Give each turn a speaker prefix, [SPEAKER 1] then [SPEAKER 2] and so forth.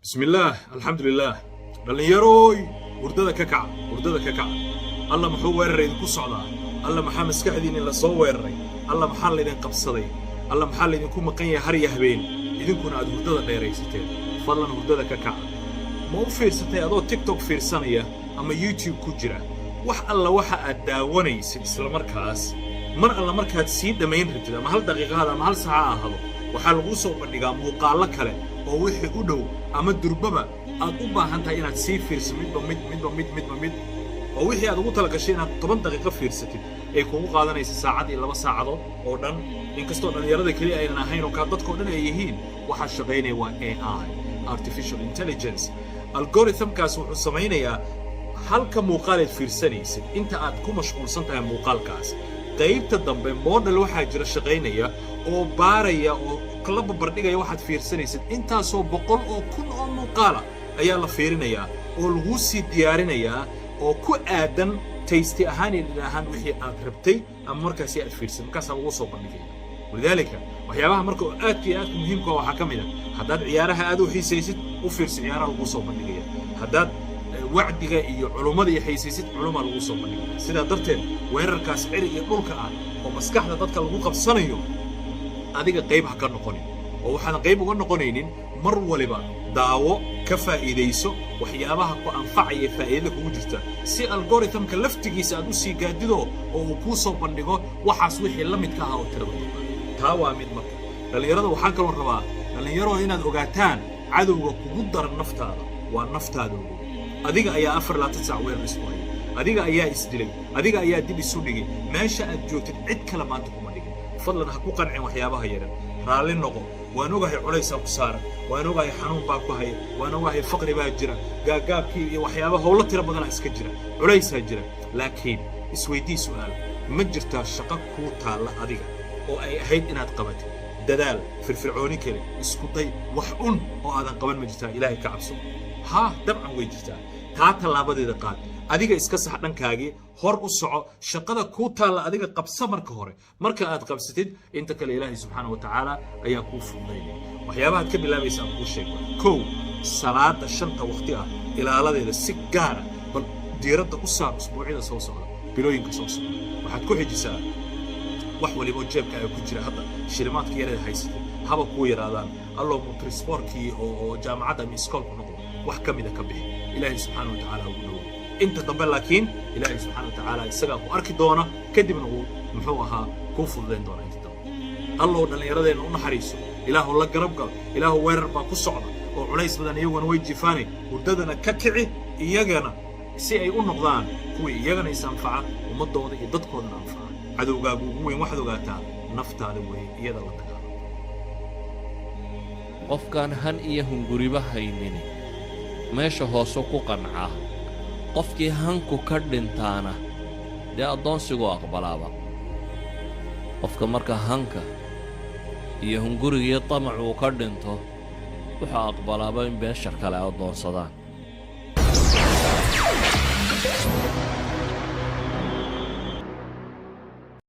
[SPEAKER 1] بسم الله الحمد لله دلنيروي وردada ka kaca alla muxuu weeraray ku socdaa alla maxaa maskaxdiina la soo weeraray alla maxaa la idin qabsaday alla maxaa la idin ku maqan yahay har iyo habeen idinkuna aad hurdada dheeraysateen fadlan hurdada ka kaca ma u fiirsatay adoo TikTok fiirsanaya ama YouTube ku jira wax alla waxa aad daawanaysid isla markaas mar alla markaad sii dhameyn rabtid ama hal daqiiqada ama hal saaca ahado waxa lagu soo bandhigaa muuqaalo kale oo wixii u dhow ama durbaba aad u baahan tahay inaad sii fiirso midba mid oo wixii aad ugu tala gashay inaad 10 daqiiqo fiirsatid ay kugu qaadanaysa saacad iyo 2 saacadood oo dhan inkastoo dhalinyarada kaliya aynan ahayn oo ka dadka oo dhan ay yihiin waxa shaqeynaya waa AI artificial intelligence algorithm-kaas wuxuu samaynayaa halka muuqaaleed fiirsanaysid inta aad ku mashquulsan tahay muuqaalkaas qaybta dambe model waxa jira shaqeynaya oo baaraya oo kala barbardhigaya waxaad fiirsanaysid intaasoo 100 oo kun oo muuqaala ayaa la fiirinayaa oo lagu sii diyaarinayaa oo ku aadan taste ahaan wixii aad rabtay ama markaas aad fiirsan markaas lagu soo bandhigay walidaalika waxyaabaha marka aad iyo aad muhiimka waxa kamid ah hadaad ciyaaraha aad u xiisaysid u fiirsan ciyaaraha lagu soo bandhigaya hadaad wacdiga iyo culumada iyo xiisaysid culumada lagu soo bandhigaya sida darteed weerarkaas ciri iyo dhulka ah oo maskaxda dadka lagu qabsanayo adiga qayb ha ka noqonin oo waxaan qayb uga noqonaynin mar waliba daawo ka faa'iideyso waxyaabaha ku anfacaya faa'iido kugu jirta si algorithm-ka laftigiisa aad u sii gaadido oo uu ku soo bandhigo waxaas wixii la mid ka ah oo tirada taa waa mid marka dhalinyarada waxaan kaloo rabaa dhalinyarada inaad ogaataan cadowga kugu daran naftaada waa naftaada adiga ayaa 4 saac weerar isku haya adiga ayaa isdilay adiga ayaa dib isu dhigay meesha aad joogtid cid kale maanta kuma dhigin fadlan ha ku qancin waxyaabaha yaran raali noqo waan ogahay culaysa ku saaran waan ogahay xanuun baa ku haya waan ogahay faqri baa jira gaagaabkii iyo waxyaabaha howlo tira badan iska jira culaysa jira laakiin isweydii su'aal ma jirtaa shaqo ku taala adiga oo ay ahayd inaad qabatid dadaal firfircooni kale isku day wax oo aadan qaban ma jirtaa ilaahay ka cabso ha dabcan way jirtaa taa talaabadeeda qaad adiga iska sax dhankaagii hor u soco shaqada ku taala adiga qabsa marka hore marka aad qabsatid inta kale ilaahay subxaanahu wa ta'ala ayaa ku fududeeyay waxyaabaha aad ka bilaabaysa aan ku sheego kow salaada shanta waqti ah ilaaladeeda si gaar ah bal diiradda u saar usbuucyada soo socda bilooyinka soo socda waxaad ku xijisaa wax waliba jeebka ay ku jira hadda shilimaadka yareed haysatay haba ku yaraadaan allo transportkii oo jaamacadda ama iskoolku noqdo wax kamida ka bixi ilaahay subxaanahu wa ta'ala ugu dhaw inta dambe laakiin ilaahay subxaanahu wa ta'ala isaga ku arki doona kadibna uu muxuu ahaa ku fududeyn doona inta dambe allo dhalinyaradeena u naxariiso ilaahu la garab gal ilaahu weerar baa ku socda oo culays badan iyaguna way jifaanay hurdadana ka kici iyagana si ay u noqdaan kuwii iyagana isanfaca ummadooda iyo dadkoodana anfaca cadowgaagu ugu weyn waxaad ogaataa naftaada weeye iyada la dagaal
[SPEAKER 2] qofkaan han iyo hunguriba haynin meesha hoose ku qancaa qofkii hanku ka dhintaana dee addoonsigu aqbalaaba qofka marka hanka iyo hunguriga iyo tamac uu ka dhinto wuxuu aqbalaaba in beeshar kale addoonsadaan